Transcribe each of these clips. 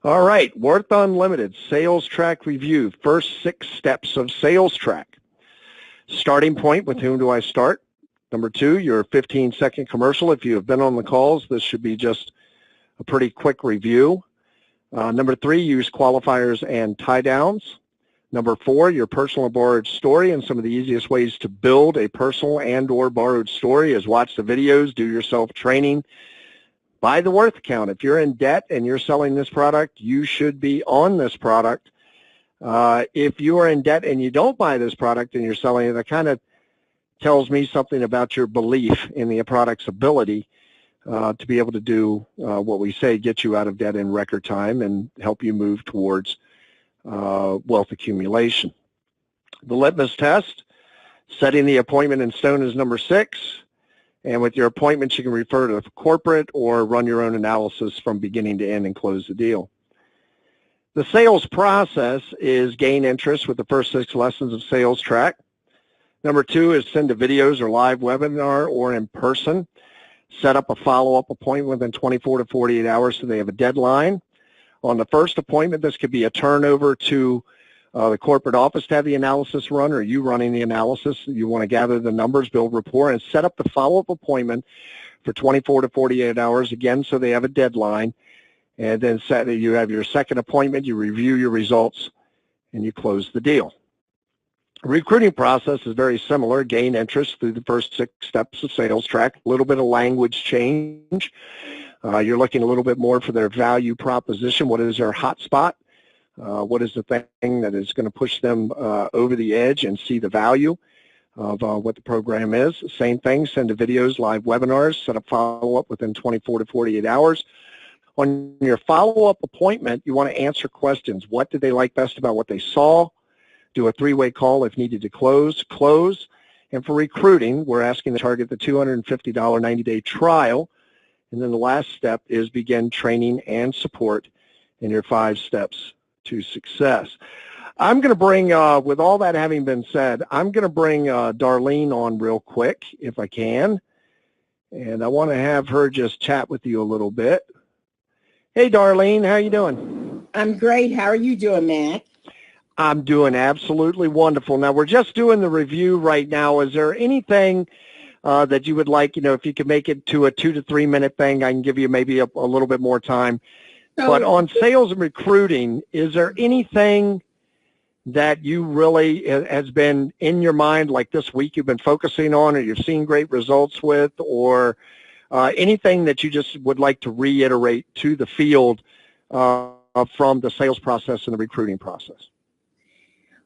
All right, Worth Unlimited, sales track review, first 6 steps of sales track. Starting point, with whom do I start? Number 2, your 15-second commercial. If you have been on the calls, this should be just a pretty quick review. Number 3, use qualifiers and tie-downs. Number 4, your personal and borrowed story, and some of the easiest ways to build a personal and or borrowed story is watch the videos, do your self-training, buy the Worth account. If you're in debt and you're selling this product, you should be on this product. If you are in debt and you don't buy this product and you're selling it, that kind of tells me something about your belief in the product's ability to be able to do what we say, get you out of debt in record time and help you move towards wealth accumulation. The litmus test, setting the appointment in stone, is number 6. And with your appointments, you can refer to corporate or run your own analysis from beginning to end and close the deal. The sales process is gain interest with the first 6 lessons of sales track. Number 2 is send a videos or live webinar or in person. Set up a follow-up appointment within 24 to 48 hours so they have a deadline. On the first appointment, this could be a turnover to the corporate office to have the analysis run, or you running the analysis. You want to gather the numbers, build rapport, and set up the follow-up appointment for 24 to 48 hours, again, so they have a deadline. And then you have your second appointment, you review your results, and you close the deal. The recruiting process is very similar. Gain interest through the first 6 steps of sales track. A little bit of language change. You're looking a little bit more for their value proposition. What is their hot spot? What is the thing that is going to push them over the edge and see the value of what the program is? Same thing, send to videos, live webinars, set up follow-up within 24 to 48 hours. On your follow-up appointment, you want to answer questions. What did they like best about what they saw? Do a 3-way call if needed to close. And for recruiting, we're asking to target the $250 90-day trial. And then the last step is begin training and support in your 5 steps to success. I'm going to bring, with all that having been said, I'm going to bring Darlene on real quick, if I can. And I want to have her just chat with you a little bit. Hey, Darlene, how are you doing? I'm great. How are you doing, Matt? I'm doing absolutely wonderful. Now, we're just doing the review right now. Is there anything that you would like, if you could make it to a 2 to 3 minute thing, I can give you maybe a little bit more time. But on sales and recruiting, is there anything that you really has been in your mind, like this week you've been focusing on, or you've seen great results with, or anything that you just would like to reiterate to the field from the sales process and the recruiting process?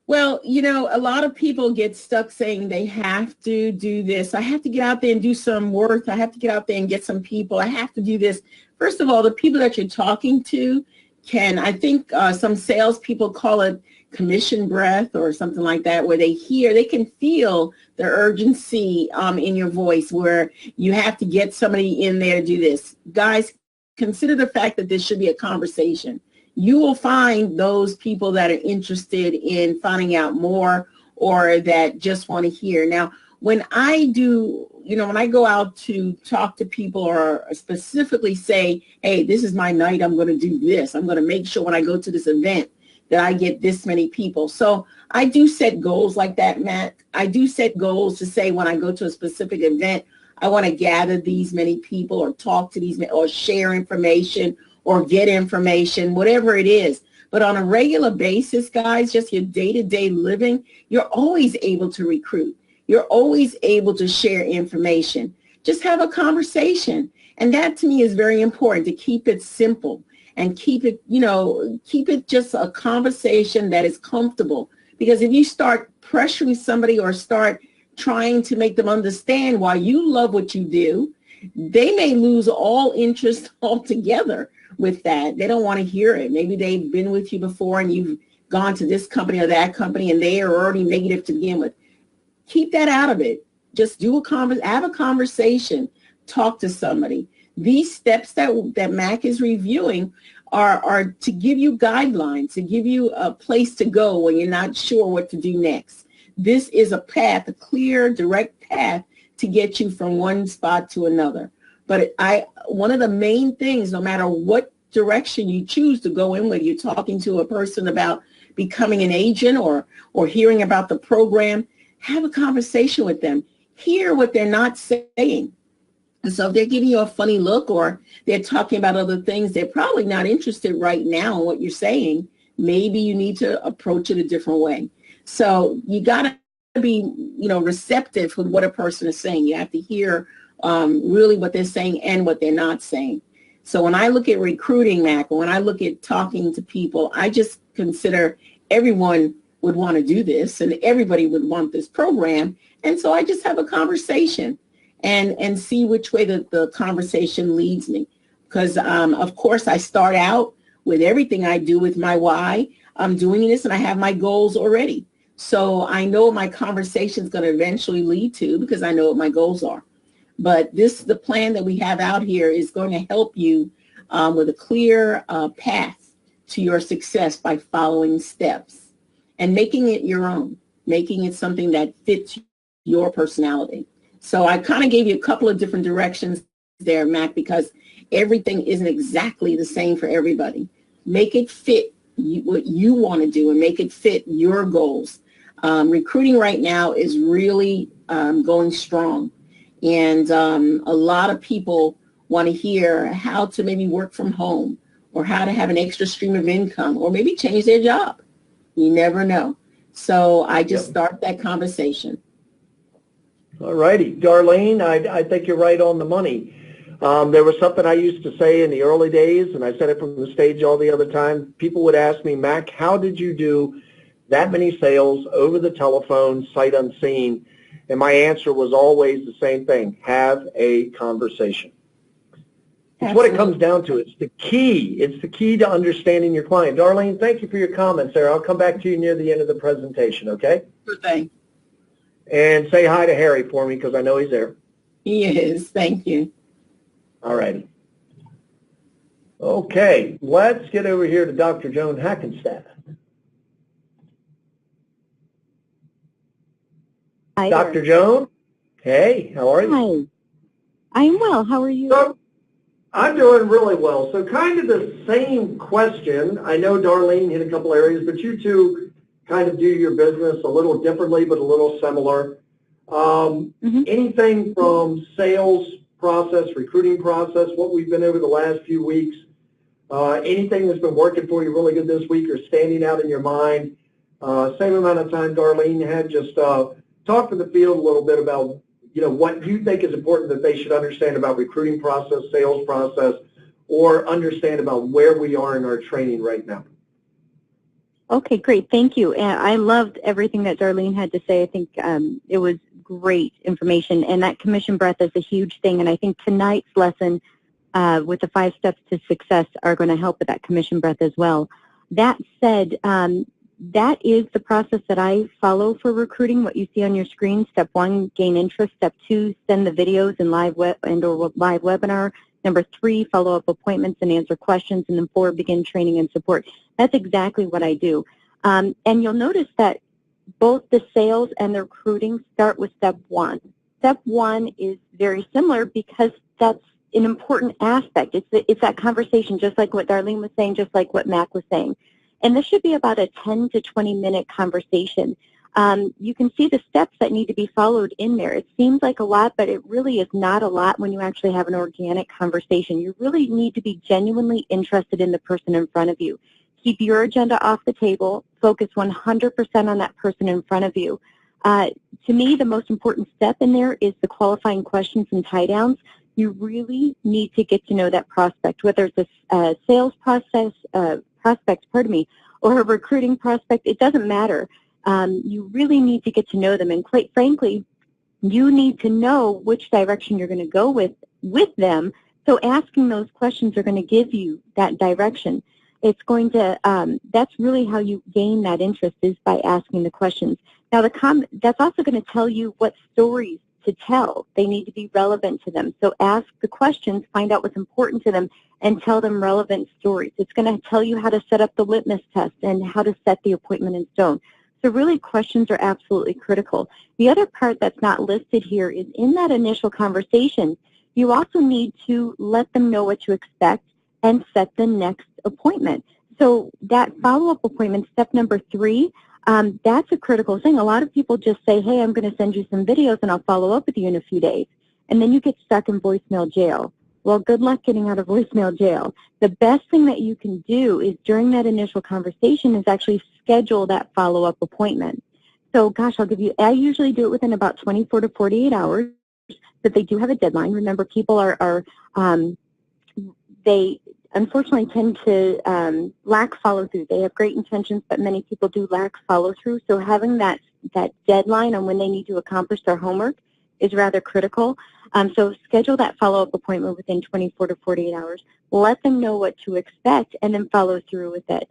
Well, a lot of people get stuck saying they have to do this. I have to get out there and do some work. I have to get out there and get some people. I have to do this. First of all, the people that you're talking to I think some salespeople call it commission breath or something like that, where they can feel the urgency in your voice, where you have to get somebody in there to do this. Guys, consider the fact that this should be a conversation. You will find those people that are interested in finding out more or that just want to hear. Now, when I do, when I go out to talk to people or specifically say, hey, this is my night, I'm going to do this. I'm going to make sure when I go to this event that I get this many people. So I do set goals like that, Matt. I do set goals to say when I go to a specific event, I want to gather these many people or talk to these or share information or get information, whatever it is. But on a regular basis, guys, just your day-to-day living, you're always able to recruit. You're always able to share information. Just have a conversation. And that to me is very important, to keep it simple and keep it just a conversation that is comfortable. Because if you start pressuring somebody or start trying to make them understand why you love what you do, they may lose all interest altogether with that. They don't want to hear it. Maybe they've been with you before and you've gone to this company or that company and they are already negative to begin with. Keep that out of it. Just have a conversation. Talk to somebody. These steps that Mac is reviewing are to give you guidelines, to give you a place to go when you're not sure what to do next. This is a path, a clear, direct path to get you from one spot to another. But one of the main things, no matter what direction you choose to go in with. You're talking to a person about becoming an agent or hearing about the program, have a conversation with them. Hear what they're not saying. And so if they're giving you a funny look or they're talking about other things, they're probably not interested right now in what you're saying. Maybe you need to approach it a different way. So you got to be, receptive with what a person is saying. You have to hear really what they're saying and what they're not saying. So when I look at recruiting, Mac, when I look at talking to people, I just consider everyone would want to do this and everybody would want this program. And so I just have a conversation and see which way the conversation leads me. Because, of course, I start out with everything I do with my why. I'm doing this and I have my goals already. So I know what my conversation is going to eventually lead to because I know what my goals are. But the plan that we have out here is going to help you with a clear path to your success by following steps and making it your own, making it something that fits your personality. So I kind of gave you a couple of different directions there, Mac, because everything isn't exactly the same for everybody. Make it fit what you want to do and make it fit your goals. Recruiting right now is really going strong. And a lot of people want to hear how to maybe work from home or how to have an extra stream of income or maybe change their job. You never know. So I just start that conversation. All righty. Darlene, I think you're right on the money. There was something I used to say in the early days, and I said it from the stage all the other time. People would ask me, Mac, how did you do that many sales over the telephone, sight unseen? And my answer was always the same thing, have a conversation. It's what it comes down to. It's the key. It's the key to understanding your client. Darlene, thank you for your comments there. I'll come back to you near the end of the presentation, okay? Good thing. And say hi to Harry for me because I know he's there. He is. Thank you. All righty. Okay, let's get over here to Dr. Joan Hackenstadt. Hi Dr. there. Joan, hey, how are you? Hi. I'm well. How are you? So, I'm doing really well. So kind of the same question. I know Darlene hit a couple areas, but you two kind of do your business a little differently, but a little similar. Anything from sales process, recruiting process, what we've been over the last few weeks, anything that's been working for you really good this week or standing out in your mind? Same amount of time Darlene had, just talk to the field a little bit about what you think is important that they should understand about recruiting process, sales process, or understand about where we are in our training right now. Okay, great. Thank you. And I loved everything that Darlene had to say. I think it was great information, and that commission breadth is a huge thing. And I think tonight's lesson with the 5 steps to success are going to help with that commission breadth as well. That said, that is the process that I follow for recruiting, what you see on your screen. Step 1, gain interest. Step 2, send the videos and live webinar. Number 3, follow up appointments and answer questions. And then 4, begin training and support. That's exactly what I do. And you'll notice that both the sales and the recruiting start with step 1. Step 1 is very similar because that's an important aspect. It's that conversation, just like what Darlene was saying, just like what Mac was saying. And this should be about a 10 to 20-minute conversation. You can see the steps that need to be followed in there. It seems like a lot, but it really is not a lot when you actually have an organic conversation. You really need to be genuinely interested in the person in front of you. Keep your agenda off the table. Focus 100% on that person in front of you. To me, the most important step in there is the qualifying questions and tie-downs. You really need to get to know that prospect, whether it's a sales prospect, or a recruiting prospect. It doesn't matter. You really need to get to know them, and quite frankly, you need to know which direction you're going to go with them. So asking those questions are going to give you that direction. It's going to, that's really how you gain that interest, is by asking the questions. Now, that's also going to tell you what stories to tell. They need to be relevant to them. So ask the questions, find out what's important to them, and tell them relevant stories. It's going to tell you how to set up the litmus test and how to set the appointment in stone. So really, questions are absolutely critical. The other part that's not listed here is in that initial conversation, you also need to let them know what to expect, and set the next appointment. So that follow-up appointment, step number 3, that's a critical thing. A lot of people just say, hey, I'm going to send you some videos and I'll follow up with you in a few days. And then you get stuck in voicemail jail. Well, good luck getting out of voicemail jail. The best thing that you can do is during that initial conversation is actually schedule that follow-up appointment. So, gosh, I usually do it within about 24 to 48 hours, but they do have a deadline. Remember, people they unfortunately tend to lack follow-through. They have great intentions, but many people do lack follow-through. So having that deadline on when they need to accomplish their homework is rather critical. So schedule that follow-up appointment within 24 to 48 hours. Let them know what to expect, and then follow through with it.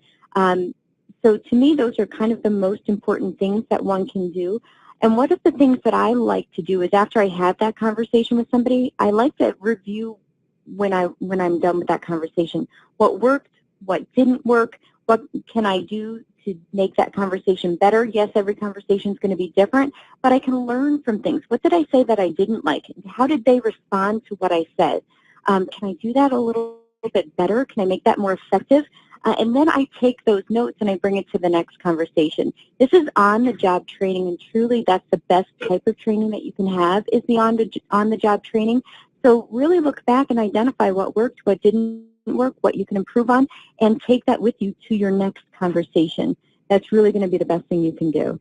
So to me, those are kind of the most important things that one can do. And one of the things that I like to do is after I have that conversation with somebody, I like to review when I'm done with that conversation. What worked, what didn't work, what can I do to make that conversation better? Yes, every conversation is going to be different, but I can learn from things. What did I say that I didn't like? How did they respond to what I said? Can I do that a little bit better? Can I make that more effective? And then I take those notes and I bring it to the next conversation. This is on-the-job training, and truly that's the best type of training that you can have is the on-the-job training. So really look back and identify what worked, what didn't work, what you can improve on, and take that with you to your next conversation. That's really going to be the best thing you can do.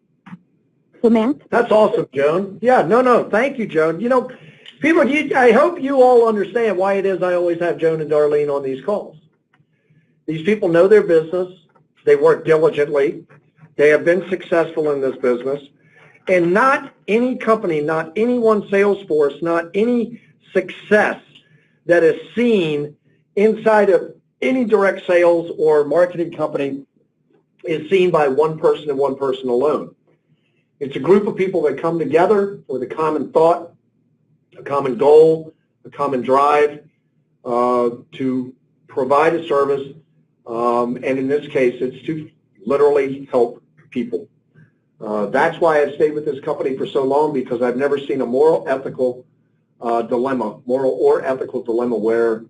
So, Matt? That's awesome, Joan. Yeah, no, thank you, Joan. You know, people, I hope you all understand why it is I always have Joan and Darlene on these calls. These people know their business. They work diligently. They have been successful in this business. And not any company, not any one sales force, not any success that is seen inside of any direct sales or marketing company is seen by one person and one person alone. It's a group of people that come together with a common thought, a common goal, a common drive to provide a service, and in this case, it's to literally help people. That's why I've stayed with this company for so long, because I've never seen a moral or ethical dilemma where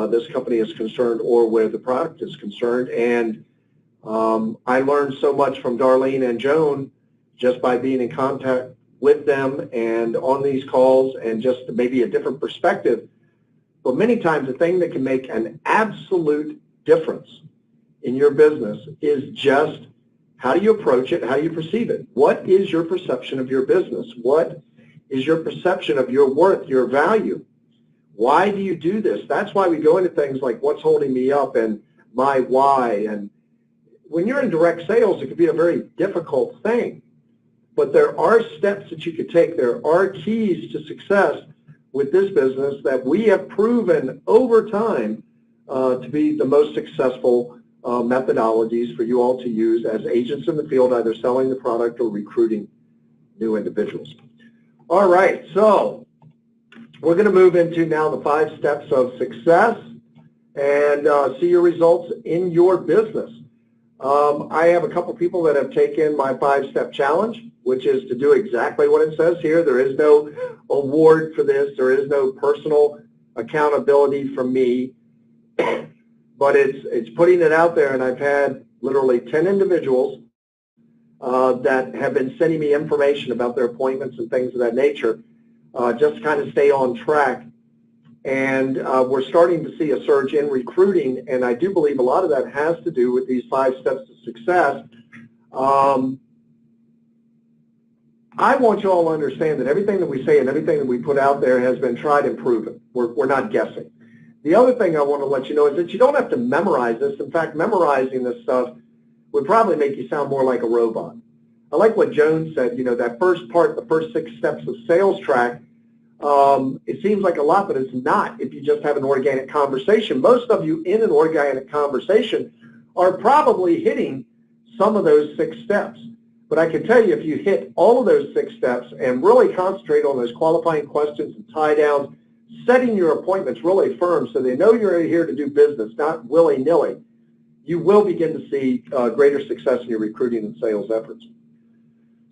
this company is concerned or where the product is concerned. And I learned so much from Darlene and Joan just by being in contact with them and on these calls, and just maybe a different perspective. But many times the thing that can make an absolute difference in your business is just how do you approach it, how do you perceive it? What is your perception of your business? What is your perception of your worth, your value? Why do you do this? That's why we go into things like what's holding me up and my why. And when you're in direct sales, it can be a very difficult thing. But there are steps that you could take. There are keys to success with this business that we have proven over time to be the most successful methodologies for you all to use as agents in the field, either selling the product or recruiting new individuals. All right, so we're going to move into now the 5 steps of success and see your results in your business. I have a couple people that have taken my 5-step challenge, which is to do exactly what it says here. There is no award for this. There is no personal accountability from me. But it's putting it out there, and I've had literally 10 individuals that have been sending me information about their appointments and things of that nature, just to kind of stay on track. And we're starting to see a surge in recruiting, and I do believe a lot of that has to do with these 5 steps to success. I want you all to understand that everything that we say and everything that we put out there has been tried and proven. We're not guessing. The other thing I want to let you know is that you don't have to memorize this. In fact, memorizing this stuff would probably make you sound more like a robot. I like what Joan said, you know, that first part, the first 6 steps of sales track, it seems like a lot, but it's not if you just have an organic conversation. Most of you in an organic conversation are probably hitting some of those 6 steps. But I can tell you, if you hit all of those 6 steps and really concentrate on those qualifying questions and tie downs, setting your appointments really firm so they know you're here to do business, not willy-nilly, you will begin to see greater success in your recruiting and sales efforts.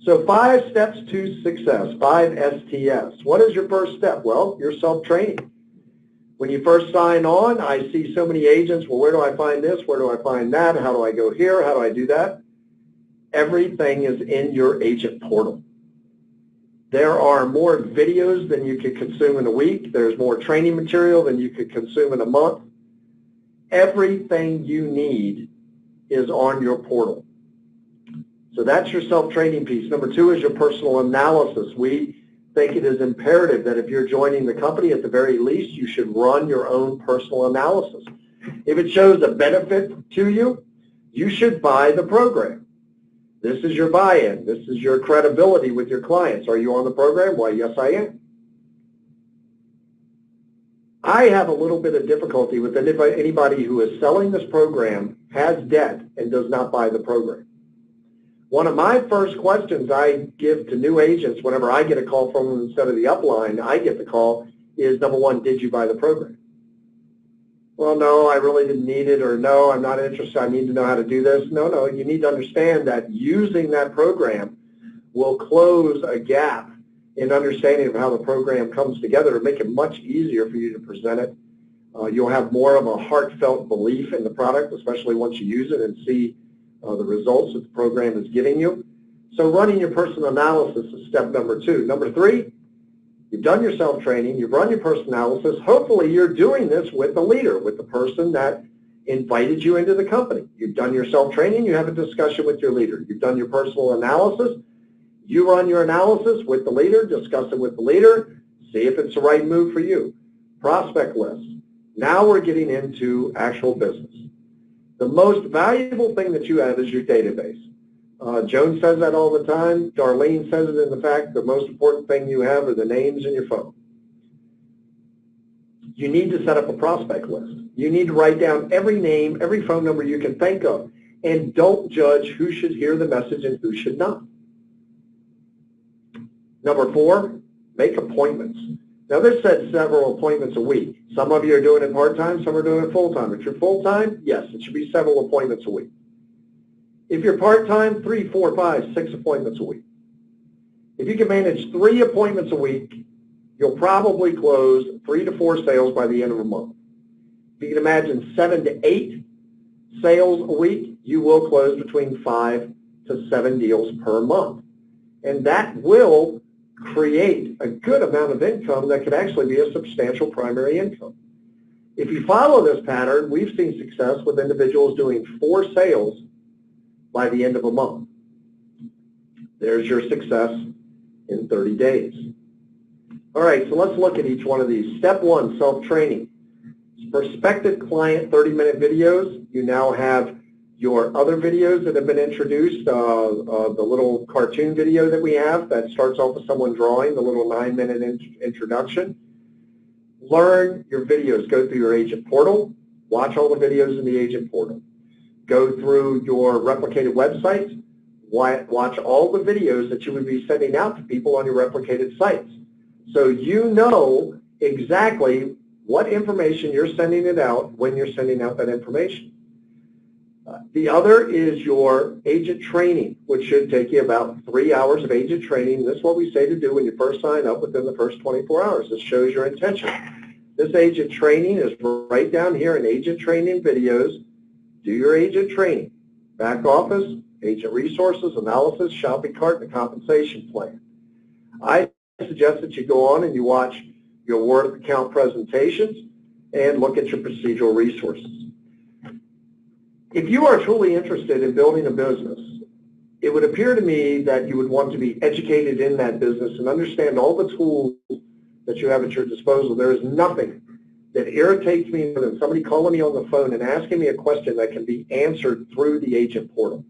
So 5 steps to success, 5 STS. What is your first step? Well, your self-training. When you first sign on, I see so many agents. Well, where do I find this? Where do I find that? How do I go here? How do I do that? Everything is in your agent portal. There are more videos than you could consume in a week. There's more training material than you could consume in a month. Everything you need is on your portal. So that's your self-training piece. Number two is your personal analysis. We think it is imperative that if you're joining the company, at the very least, you should run your own personal analysis. If it shows a benefit to you, you should buy the program. This is your buy-in. This is your credibility with your clients. Are you on the program? Why, yes, I am. I have a little bit of difficulty with anybody who is selling this program, has debt, and does not buy the program. One of my first questions I give to new agents whenever I get a call from them instead of the upline, I get the call, is number one, did you buy the program? Well, no, I really didn't need it, or no, I'm not interested, I need to know how to do this. No, you need to understand that using that program will close a gap in understanding of how the program comes together to make it much easier for you to present it. You'll have more of a heartfelt belief in the product, especially once you use it and see the results that the program is giving you. So running your personal analysis is step number two. Number three, you've done your self-training, you've run your personal analysis. Hopefully you're doing this with the leader, with the person that invited you into the company. You've done your self-training, you have a discussion with your leader. You've done your personal analysis, you run your analysis with the leader, discuss it with the leader, see if it's the right move for you. Prospect list. Now we're getting into actual business. The most valuable thing that you have is your database. Joan says that all the time. Darlene says it in the fact the most important thing you have are the names in your phone. You need to set up a prospect list. You need to write down every name, every phone number you can think of, and don't judge who should hear the message and who should not. Number four, make appointments. Now this said several appointments a week. Some of you are doing it part-time, some are doing it full-time. If you're full-time, yes, it should be several appointments a week. If you're part-time, 3, 4, 5, 6 appointments a week. If you can manage 3 appointments a week, you'll probably close 3 to 4 sales by the end of a month. If you can imagine 7 to 8 sales a week, you will close between 5 to 7 deals per month. And that will create a good amount of income that could actually be a substantial primary income. If you follow this pattern, we've seen success with individuals doing 4 sales by the end of a month. There's your success in 30 days. All right, so let's look at each one of these. Step 1, self-training. Prospective client 30-minute videos. You now have your other videos that have been introduced, the little cartoon video that we have that starts off with someone drawing, the little 9-minute introduction. Learn your videos. Go through your agent portal. Watch all the videos in the agent portal. Go through your replicated websites. Watch all the videos that you would be sending out to people on your replicated sites. So you know exactly what information you're sending it out when you're sending out that information. The other is your agent training, which should take you about 3 hours of agent training. This is what we say to do when you first sign up within the first 24 hours. This shows your intention. This agent training is right down here in agent training videos. Do your agent training. Back office, agent resources, analysis, shopping cart, and the compensation plan. I suggest that you go on and you watch your word of account presentations and look at your procedural resources. If you are truly interested in building a business, it would appear to me that you would want to be educated in that business and understand all the tools that you have at your disposal. There is nothing that irritates me more than somebody calling me on the phone and asking me a question that can be answered through the agent portal.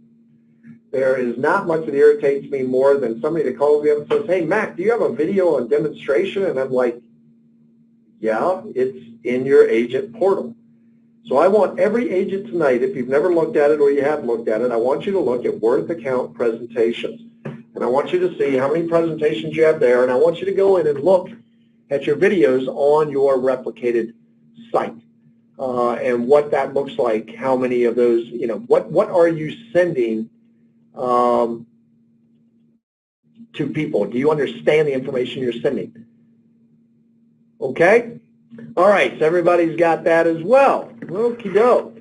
There is not much that irritates me more than somebody that calls me up and says, hey, Mac, do you have a video on demonstration? And I'm like, yeah, it's in your agent portal. So I want every agent tonight, if you've never looked at it or you have looked at it, I want you to look at word account presentations. And I want you to see how many presentations you have there, and I want you to go in and look at your videos on your replicated site and what that looks like, how many of those, you know, what are you sending to people? Do you understand the information you're sending? Okay? All right, so everybody's got that as well. Okie doke.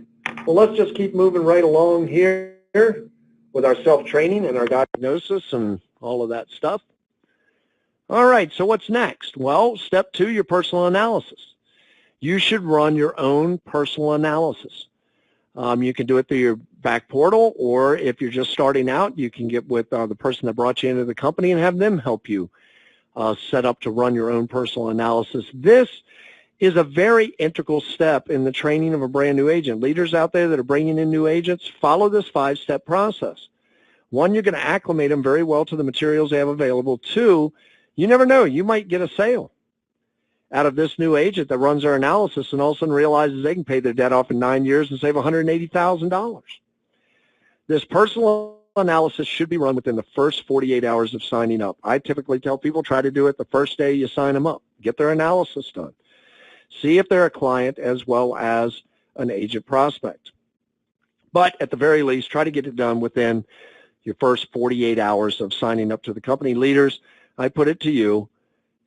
Well, let's just keep moving right along here with our self-training and our diagnosis and all of that stuff. All right, so what's next? Well, step 2, your personal analysis. You should run your own personal analysis. You can do it through your back portal, or if you're just starting out, you can get with the person that brought you into the company and have them help you set up to run your own personal analysis. This is a very integral step in the training of a brand new agent. Leaders out there that are bringing in new agents, follow this 5-step process. 1, you're going to acclimate them very well to the materials they have available. 2, you never know, you might get a sale out of this new agent that runs their analysis and all of a sudden realizes they can pay their debt off in 9 years and save $180,000. This personal analysis should be run within the first 48 hours of signing up. I typically tell people try to do it the first day you sign them up. Get their analysis done. See if they're a client as well as an agent prospect. But at the very least, try to get it done within your first 48 hours of signing up to the company. Leaders, I put it to you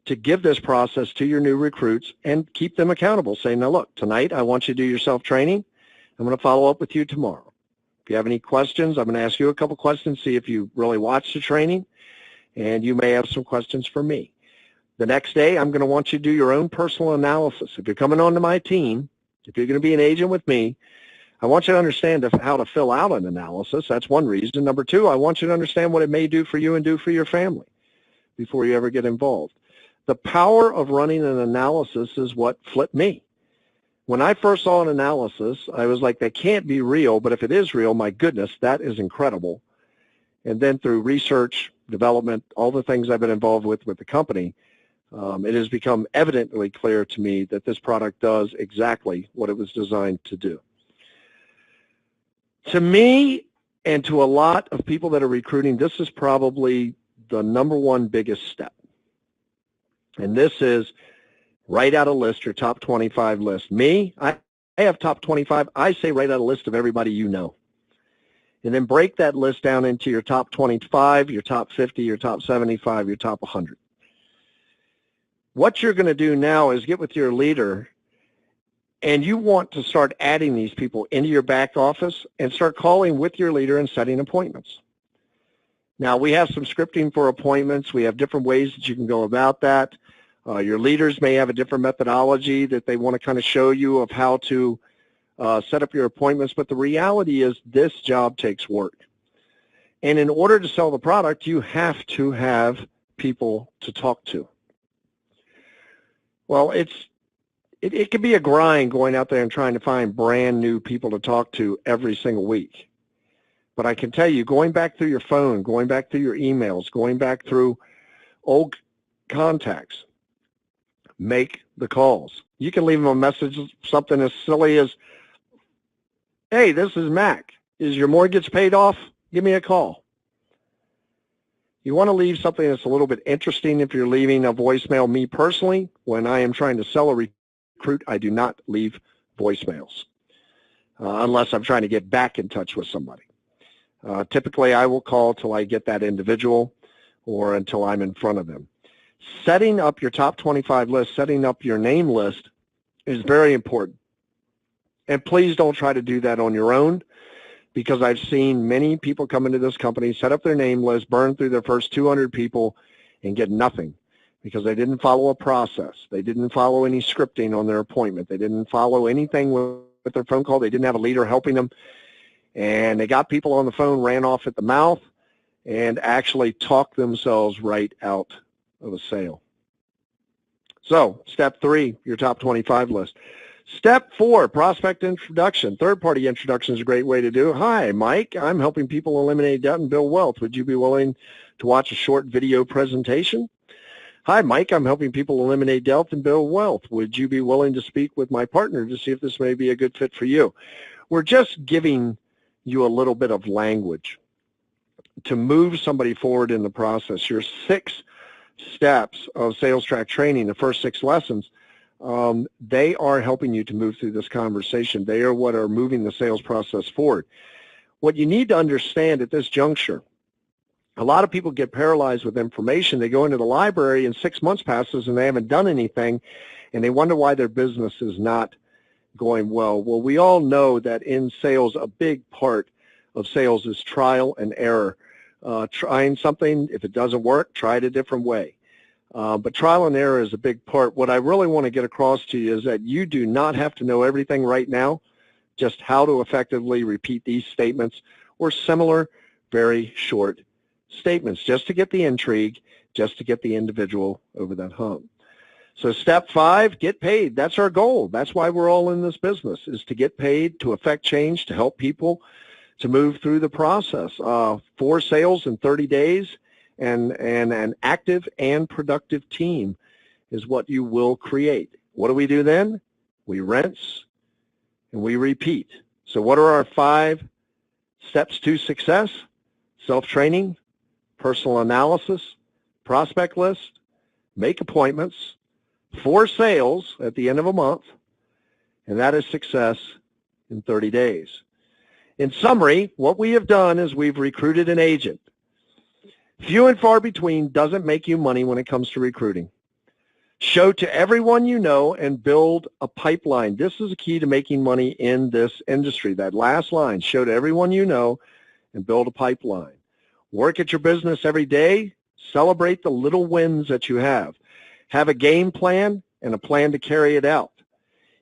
to give this process to your new recruits and keep them accountable. Say, now look, tonight I want you to do your self-training. I'm going to follow up with you tomorrow. If you have any questions, I'm going to ask you a couple questions, see if you really watched the training, and you may have some questions for me. The next day, I'm going to want you to do your own personal analysis. If you're coming onto my team, if you're going to be an agent with me, I want you to understand how to fill out an analysis. That's one reason. Number 2, I want you to understand what it may do for you and do for your family before you ever get involved. The power of running an analysis is what flipped me. When I first saw an analysis, I was like, that can't be real, but if it is real, my goodness, that is incredible. And then through research, development, all the things I've been involved with the company, it has become evidently clear to me that this product does exactly what it was designed to do. To me, and to a lot of people that are recruiting, this is probably the number 1 biggest step. And this is write out a list, your top 25 list. Me, I have top 25. I say write out a list of everybody you know. And then break that list down into your top 25, your top 50, your top 75, your top 100. What you're going to do now is get with your leader, and you want to start adding these people into your back office and start calling with your leader and setting appointments. Now, we have some scripting for appointments. We have different ways that you can go about that. Your leaders may have a different methodology that they want to kind of show you of how to set up your appointments, but the reality is this job takes work. And in order to sell the product, you have to have people to talk to. Well, it can be a grind going out there and trying to find brand new people to talk to every single week. But I can tell you, going back through your phone, going back through your emails, going back through old contacts, make the calls. You can leave them a message, something as silly as, hey, this is Mac. Is your mortgage paid off? Give me a call. You want to leave something that's a little bit interesting if you're leaving a voicemail. Me personally, when I am trying to sell a recruit, I do not leave voicemails unless I'm trying to get back in touch with somebody. Typically, I will call till I get that individual or until I'm in front of them. Setting up your top 25 list, setting up your name list is very important. And please don't try to do that on your own, because I've seen many people come into this company, set up their name list, burn through their first 200 people, and get nothing because they didn't follow a process. They didn't follow any scripting on their appointment. They didn't follow anything with their phone call. They didn't have a leader helping them. And they got people on the phone, ran off at the mouth, and actually talked themselves right out of a sale. So, step 3, your top 25 list. Step 4, prospect introduction. Third-party introduction is a great way to do it. Hi, Mike. I'm helping people eliminate debt and build wealth. Would you be willing to watch a short video presentation? Hi, Mike. I'm helping people eliminate debt and build wealth. Would you be willing to speak with my partner to see if this may be a good fit for you? We're just giving you a little bit of language to move somebody forward in the process. Your 6 steps of sales track training, the first 6 lessons, they are helping you to move through this conversation. They are what are moving the sales process forward. What you need to understand at this juncture, a lot of people get paralyzed with information. They go into the library and 6 months passes and they haven't done anything, and they wonder why their business is not going well. Well, we all know that in sales, a big part of sales is trial and error. Trying something, if it doesn't work, try it a different way. But trial and error is a big part. What I really want to get across to you is that you do not have to know everything right now, just how to effectively repeat these statements or similar, very short statements, just to get the intrigue, just to get the individual over that hump. So step 5, get paid. That's our goal. That's why we're all in this business, is to get paid, to affect change, to help people, to move through the process. 4 sales in 30 days and an active and productive team is what you will create. What do we do then? We rinse and we repeat. So what are our 5 steps to success? Self-training, personal analysis, prospect list, make appointments, 4 sales at the end of a month, and that is success in 30 days. In summary, what we have done is we've recruited an agent. Few and far between doesn't make you money when it comes to recruiting. Show to everyone you know and build a pipeline. This is a key to making money in this industry. That last line, show to everyone you know and build a pipeline. Work at your business every day. Celebrate the little wins that you have. Have a game plan and a plan to carry it out.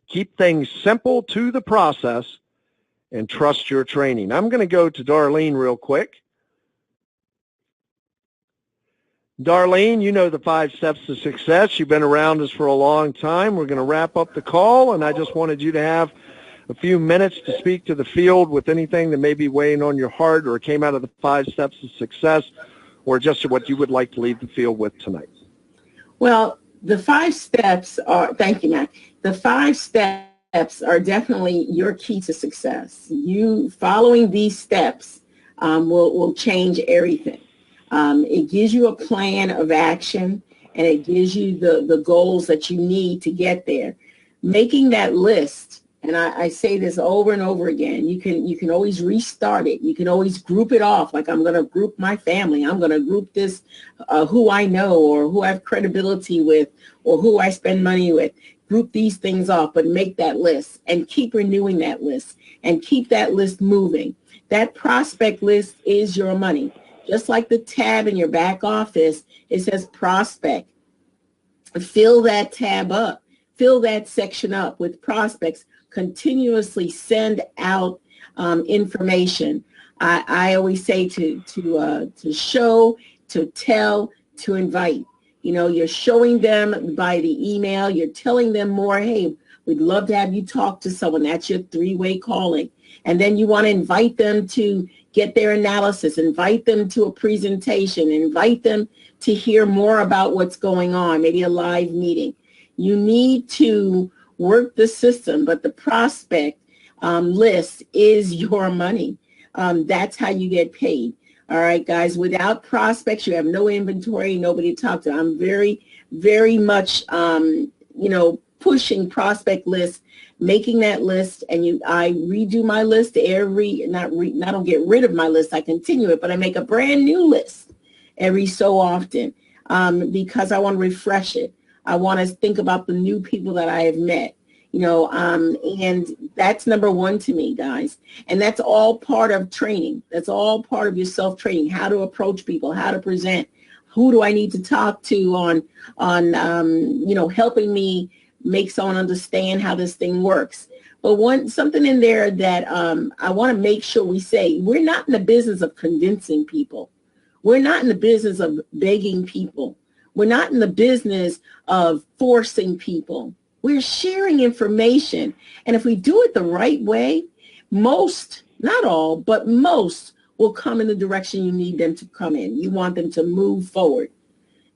Keep things simple to the process and trust your training. I'm going to go to Darlene real quick. Darlene, you know the 5 steps to success. You've been around us for a long time. We're going to wrap up the call, and I just wanted you to have a few minutes to speak to the field with anything that may be weighing on your heart or came out of the 5 steps to success, or just what you would like to leave the field with tonight. Well, the 5 steps are, thank you, Matt. The 5 steps are definitely your key to success. You following these steps will change everything. It gives you a plan of action, and it gives you the goals that you need to get there. Making that list, and I say this over and over again, you can always restart it. You can always group it off, like I'm going to group my family. I'm going to group this, who I know or who I have credibility with or who I spend money with. Group these things off, but make that list and keep renewing that list and keep that list moving. That prospect list is your money. Just like the tab in your back office, it says prospect. Fill that tab up. Fill that section up with prospects. Continuously send out information. I always say to show, to tell, to invite. You know, you're showing them by the email. You're telling them more. Hey, we'd love to have you talk to someone. That's your 3-way calling. And then you want to invite them to get their analysis, invite them to a presentation, invite them to hear more about what's going on, maybe a live meeting. You need to work the system, but the prospect list is your money. That's how you get paid. All right, guys, without prospects, you have no inventory, nobody to talk to. I'm very, very much, pushing prospect lists, making that list, and I redo my list I don't get rid of my list, I continue it, but I make a brand new list every so often because I want to refresh it. I want to think about the new people that I have met, and that's number 1 to me, guys. And that's all part of training. That's all part of your self-training, how to approach people, how to present, who do I need to talk to on helping me make someone understand how this thing works. But something in there that I want to make sure we say, we're not in the business of convincing people. We're not in the business of begging people. We're not in the business of forcing people. We're sharing information. And if we do it the right way, most, not all, but most will come in the direction you need them to come in. You want them to move forward.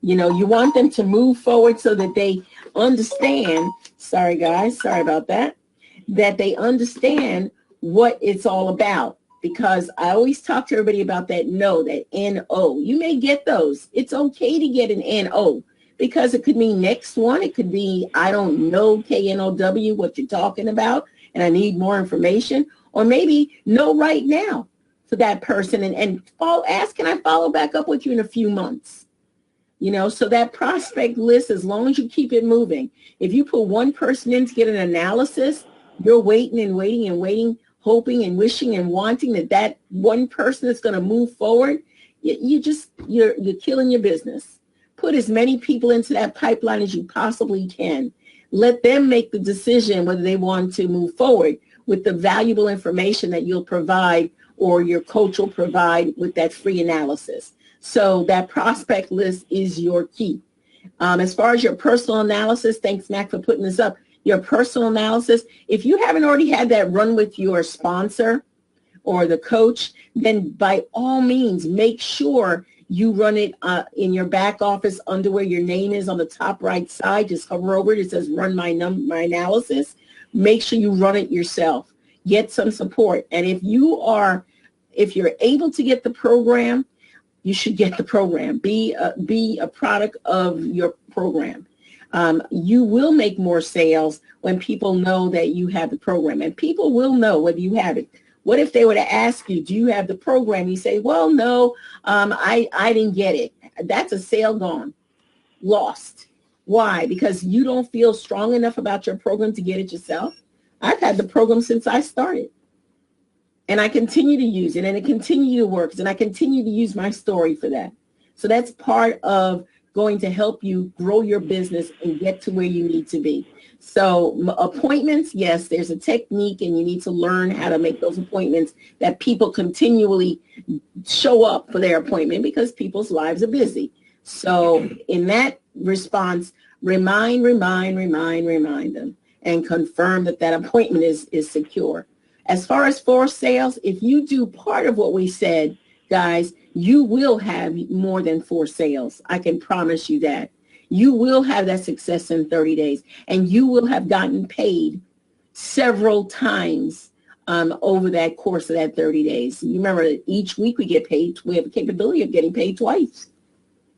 You want them to move forward so that they understand, sorry guys, sorry about that they understand what it's all about. Because I always talk to everybody about that N-O. You may get those. It's okay to get an N-O because it could mean next one. It could be, I don't know, K-N-O-W, what you're talking about, and I need more information. Or maybe no right now for that person and ask, can I follow back up with you in a few months? You know, so that prospect list, as long as you keep it moving, if you put one person in to get an analysis, you're waiting and waiting and waiting, hoping and wishing and wanting that that one person is going to move forward. You're killing your business. Put as many people into that pipeline as you possibly can. Let them make the decision whether they want to move forward with the valuable information that you'll provide or your coach will provide with that free analysis. So that prospect list is your key. As far as your personal analysis, thanks, Mac, for putting this up. Your personal analysis, if you haven't already had that run with your sponsor or the coach, then by all means, make sure you run it in your back office under where your name is on the top right side. Just hover over it. It says run my analysis. Make sure you run it yourself. Get some support. And if you're able to get the program, you should get the program. Be a product of your program. You will make more sales when people know that you have the program, and people will know whether you have it. What if they were to ask you, do you have the program? You say, well, no, I didn't get it. That's a sale gone, lost. Why? Because you don't feel strong enough about your program to get it yourself. I've had the program since I started. And I continue to use it, and it continue to work, and I continue to use my story for that. So that's part of going to help you grow your business and get to where you need to be. So appointments, yes, there's a technique, and you need to learn how to make those appointments that people continually show up for their appointment because people's lives are busy. So in that response, remind them and confirm that that appointment is secure. As far as for sales, if you do part of what we said, guys, you will have more than 4 sales. I can promise you that. You will have that success in 30 days, and you will have gotten paid several times over that course of that 30 days. You remember that each week we get paid. We have the capability of getting paid twice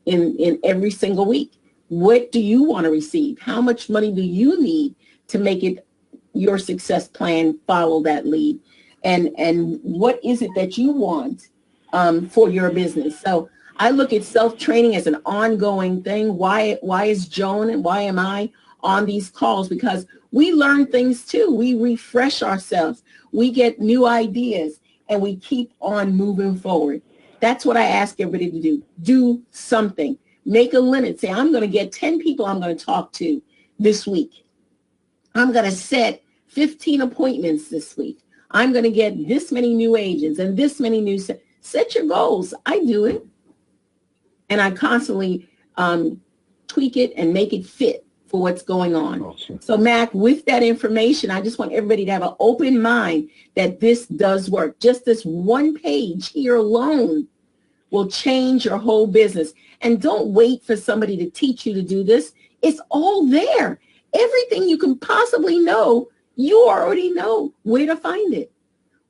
in every single week. What do you want to receive? How much money do you need to make it your success plan follow that lead? And what is it that you want for your business? So I look at self-training as an ongoing thing. Why is Joan and why am I on these calls? Because we learn things too. We refresh ourselves. We get new ideas, and we keep on moving forward. That's what I ask everybody to do. Do something. Make a limit. Say, I'm going to get 10 people I'm going to talk to this week. I'm going to set 15 appointments this week. I'm going to get this many new agents and this many new. Set your goals. I do it. And I constantly tweak it and make it fit for what's going on. Awesome. So, Mac, with that information, I just want everybody to have an open mind that this does work. Just this one page here alone will change your whole business. And don't wait for somebody to teach you to do this. It's all there. Everything you can possibly know, you already know where to find it.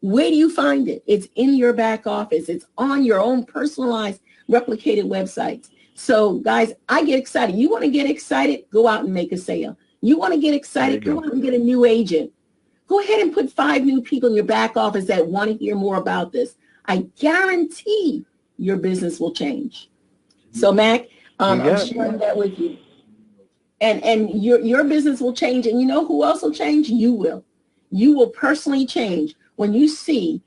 Where do you find it? It's in your back office. It's on your own personalized, replicated websites. So, guys, I get excited. You want to get excited? Go out and make a sale. You want to get excited? Go out and get a new agent. Go ahead and put 5 new people in your back office that want to hear more about this. I guarantee your business will change. So, Mac, I'm sharing that with you. And your business will change. And you know who else will change? You will. You will personally change when you see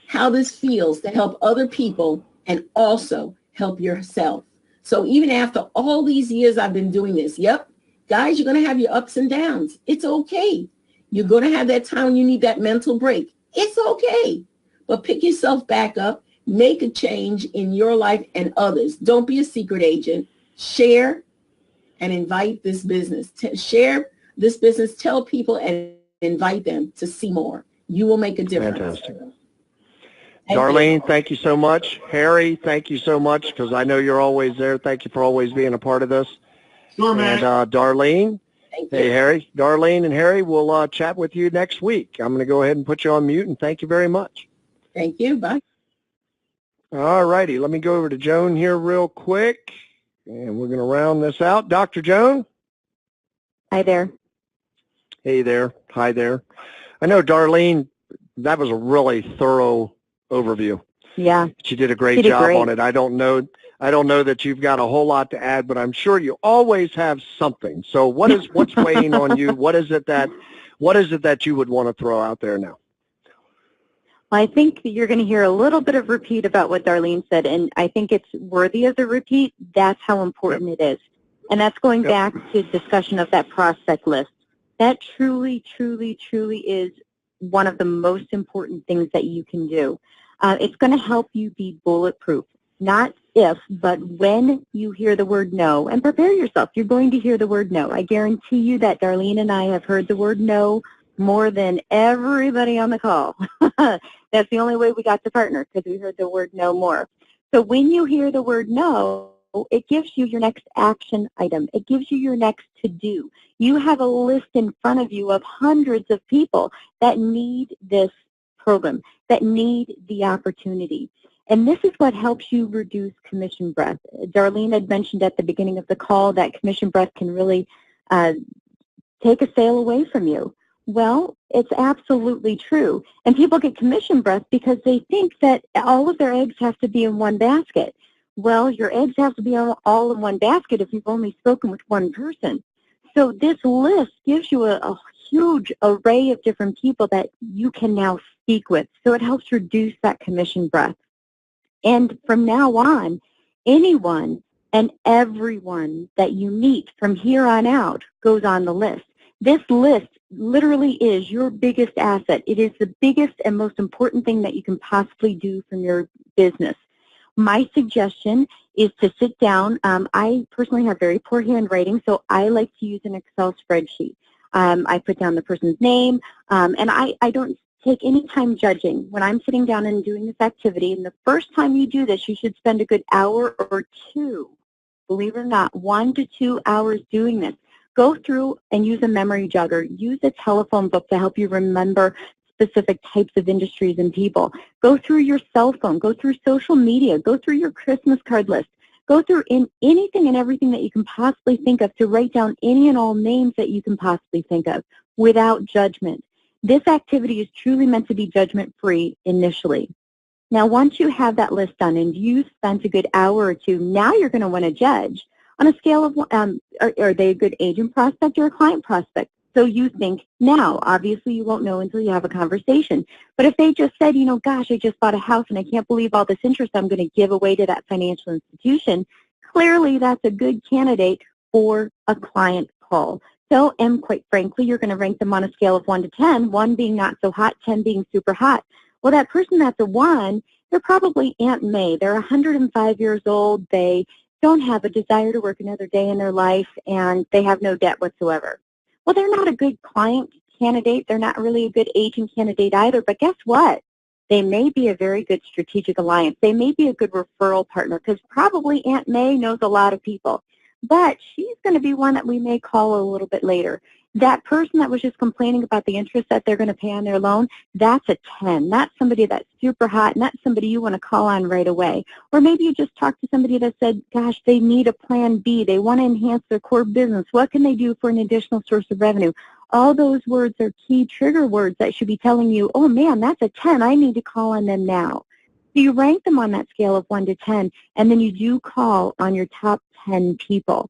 how this feels to help other people and also help yourself. So even after all these years I've been doing this, yep, guys, you're going to have your ups and downs. It's okay. You're going to have that time when you need that mental break. It's okay. But pick yourself back up. Make a change in your life and others. Don't be a secret agent. Share and invite this business. Share this business. Tell people and invite them to see more. You will make a difference. Fantastic. Darlene, thank you so much. Harry, thank you so much, because I know you're always there. Thank you for always being a part of this. Sure, man. And Darlene, hey, Harry. Darlene and Harry, we'll chat with you next week. I'm going to go ahead and put you on mute, and thank you very much. Thank you. Bye. All righty. Let me go over to Joan here real quick, and we're going to round this out. Dr. Joan? Hi there. Hey there. Hi there. I know, Darlene, that was a really thorough overview. Yeah. She did a great She did job great. on it. I don't know that you've got a whole lot to add, but I'm sure you always have something. So what's weighing on you? What is it that you would want to throw out there now? Well, I think you're going to hear a little bit of repeat about what Darlene said, and I think it's worthy of the repeat. That's how important it is. And that's going back to discussion of that prospect list. That truly, truly, truly is one of the most important things that you can do. It's going to help you be bulletproof. Not if, but when you hear the word no, and prepare yourself. You're going to hear the word no. I guarantee you that Darlene and I have heard the word no more than everybody on the call. That's the only way we got to partner, because we heard the word no more. So when you hear the word no, it gives you your next action item. It gives you your next to-do. You have a list in front of you of hundreds of people that need this program, that need the opportunity. And this is what helps you reduce commission breath. Darlene had mentioned at the beginning of the call that commission breath can really take a sale away from you. Well, it's absolutely true. And people get commission breath because they think that all of their eggs have to be in one basket. Well, your eggs have to be all in one basket if you've only spoken with one person. So this list gives you a huge array of different people that you can now speak with. So it helps reduce that commission breath. And from now on, anyone and everyone that you meet from here on out goes on the list. This list literally is your biggest asset. It is the biggest and most important thing that you can possibly do from your business. My suggestion is to sit down. I personally have very poor handwriting, so I like to use an Excel spreadsheet. I put down the person's name, and I don't take any time judging when I'm sitting down and doing this activity. And the first time you do this, you should spend a good hour or two, believe it or not, 1 to 2 hours doing this. Go through and use a memory jogger. Use a telephone book to help you remember specific types of industries and people. Go through your cell phone. Go through social media. Go through your Christmas card list. Go through anything and everything that you can possibly think of to write down any and all names that you can possibly think of without judgment. This activity is truly meant to be judgment-free initially. Now, once you have that list done and you spent a good hour or two, now you're going to want to judge on a scale of, are they a good agent prospect or a client prospect? So you think now. Obviously, you won't know until you have a conversation. But if they just said, you know, gosh, I just bought a house and I can't believe all this interest I'm going to give away to that financial institution, clearly that's a good candidate for a client call. So, and quite frankly, you're going to rank them on a scale of 1 to 10, 1 being not so hot, 10 being super hot. Well, that person that's a 1, they're probably Aunt May. They're 105 years old. They don't have a desire to work another day in their life, and they have no debt whatsoever. Well, they're not a good client candidate. They're not really a good agent candidate either. But guess what? They may be a very good strategic alliance. They may be a good referral partner, because probably Aunt May knows a lot of people. But she's going to be one that we may call a little bit later. That person that was just complaining about the interest that they're going to pay on their loan, that's a 10. Not somebody that's super hot, not somebody you want to call on right away. Or maybe you just talked to somebody that said, gosh, they need a plan B. They want to enhance their core business. What can they do for an additional source of revenue? All those words are key trigger words that should be telling you, oh, man, that's a 10. I need to call on them now. So you rank them on that scale of 1 to 10, and then you do call on your top 10 people.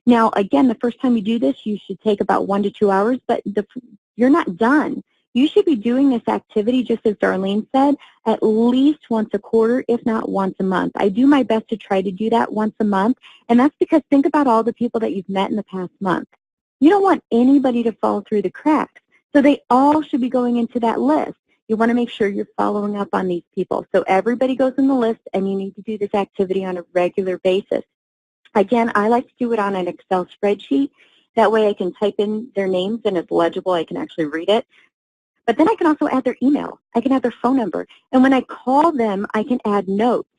Now, again, the first time you do this, you should take about 1 to 2 hours, but you're not done. You should be doing this activity, just as Darlene said, at least once a quarter, if not once a month. I do my best to try to do that once a month, and that's because think about all the people that you've met in the past month. You don't want anybody to fall through the cracks, so they all should be going into that list. You want to make sure you're following up on these people. So everybody goes in the list, and you need to do this activity on a regular basis. Again, I like to do it on an Excel spreadsheet. That way I can type in their names and it's legible. I can actually read it. But then I can also add their email. I can add their phone number. And when I call them, I can add notes.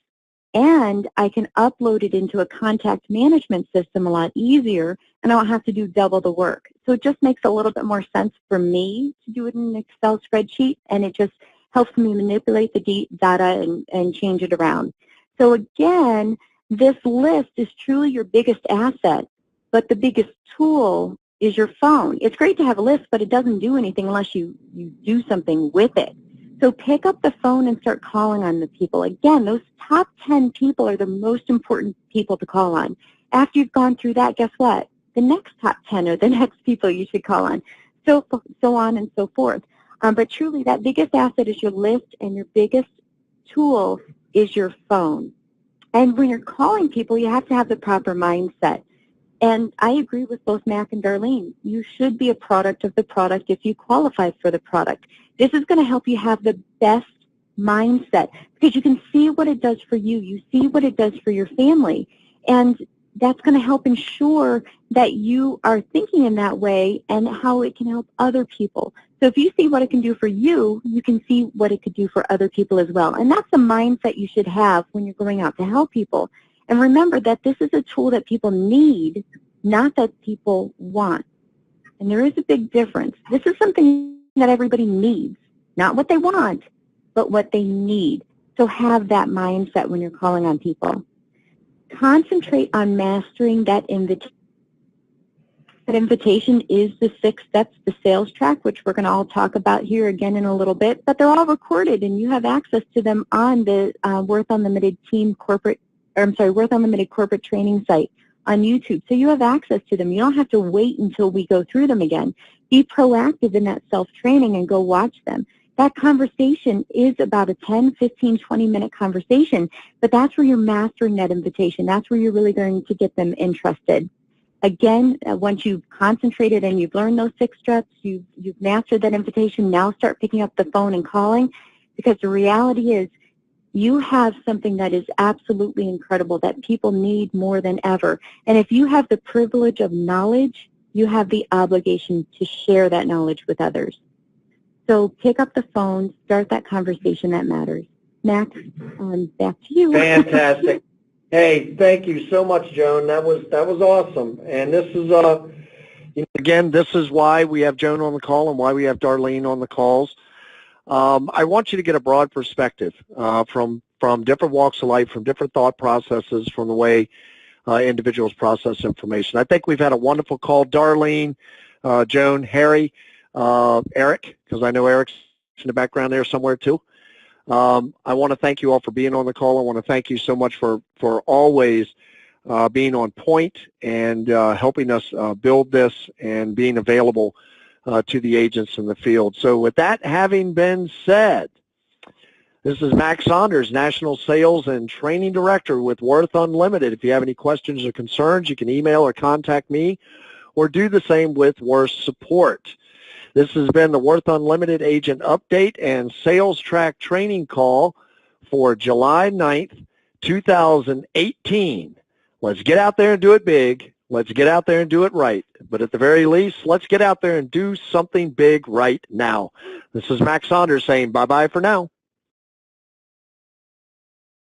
And I can upload it into a contact management system a lot easier, and I don't have to do double the work. So it just makes a little bit more sense for me to do it in an Excel spreadsheet, and it just helps me manipulate the data and change it around. So again, this list is truly your biggest asset, but the biggest tool is your phone. It's great to have a list, but it doesn't do anything unless you do something with it. So pick up the phone and start calling on the people. Again, those top 10 people are the most important people to call on. After you've gone through that, guess what? The next top 10 are the next people you should call on, so on and so forth. But truly, that biggest asset is your list, and your biggest tool is your phone. And when you're calling people, you have to have the proper mindset. And I agree with both Mac and Darlene. You should be a product of the product if you qualify for the product. This is going to help you have the best mindset because you can see what it does for you. You see what it does for your family. And that's going to help ensure that you are thinking in that way and how it can help other people. So if you see what it can do for you, you can see what it could do for other people as well. And that's the mindset you should have when you're going out to help people. And remember that this is a tool that people need, not that people want. And there is a big difference. This is something that everybody needs, not what they want, but what they need. So have that mindset when you're calling on people. Concentrate on mastering that invitation. That invitation is the 6 steps, the sales track, which we're going to all talk about here again in a little bit, but they're all recorded and you have access to them on the Worth Unlimited Worth Unlimited corporate training site on YouTube. So you have access to them. You don't have to wait until we go through them again. Be proactive in that self-training and go watch them. That conversation is about a 10, 15, 20-minute conversation, but that's where you're mastering that invitation. That's where you're really going to get them interested. Again, once you've concentrated and you've learned those 6 steps, you've mastered that invitation, now start picking up the phone and calling, because the reality is you have something that is absolutely incredible that people need more than ever. And if you have the privilege of knowledge, you have the obligation to share that knowledge with others. So pick up the phone, start that conversation that matters. Max, back to you. Fantastic. Hey, thank you so much, Joan. That was awesome. And this is again, this is why we have Joan on the call and why we have Darlene on the calls. I want you to get a broad perspective from different walks of life, from different thought processes, from the way individuals process information. I think we've had a wonderful call. Darlene, Joan, Harry, Eric, because I know Eric's in the background there somewhere too. I want to thank you all for being on the call. I want to thank you so much for always being on point and helping us build this and being available to the agents in the field. So with that having been said, this is Max Saunders, National Sales and Training Director with Worth Unlimited. If you have any questions or concerns, you can email or contact me or do the same with Worth Support. This has been the Worth Unlimited Agent Update and Sales Track Training Call for July 9th, 2018. Let's get out there and do it big. Let's get out there and do it right. But at the very least, let's get out there and do something big right now. This is Max Saunders saying bye-bye for now.